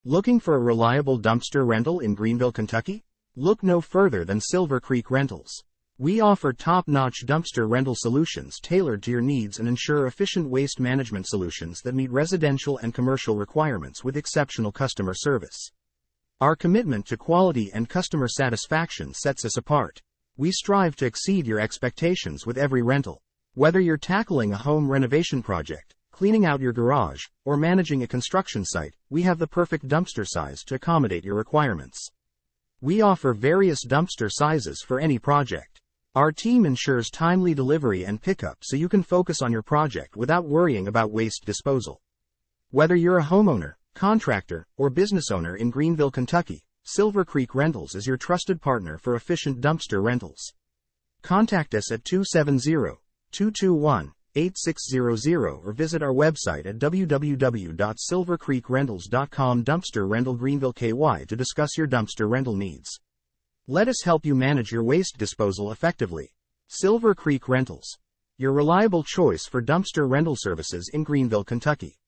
Looking for a reliable dumpster rental in Greenville, Kentucky? Look no further than Silver Creek Rentals. We offer top-notch dumpster rental solutions tailored to your needs and ensure efficient waste management solutions that meet residential and commercial requirements with exceptional customer service. Our commitment to quality and customer satisfaction sets us apart. We strive to exceed your expectations with every rental. Whether you're tackling a home renovation project, cleaning out your garage, or managing a construction site, we have the perfect dumpster size to accommodate your requirements. We offer various dumpster sizes for any project. Our team ensures timely delivery and pickup so you can focus on your project without worrying about waste disposal. Whether you're a homeowner, contractor, or business owner in Greenville, Kentucky, Silver Creek Rentals is your trusted partner for efficient dumpster rentals. Contact us at 270-221-8600 or visit our website at www.silvercreekrentals.com. Dumpster Rental Greenville, KY to discuss your dumpster rental needs. Let us help you manage your waste disposal effectively. Silver Creek Rentals, your reliable choice for dumpster rental services in Greenville, Kentucky.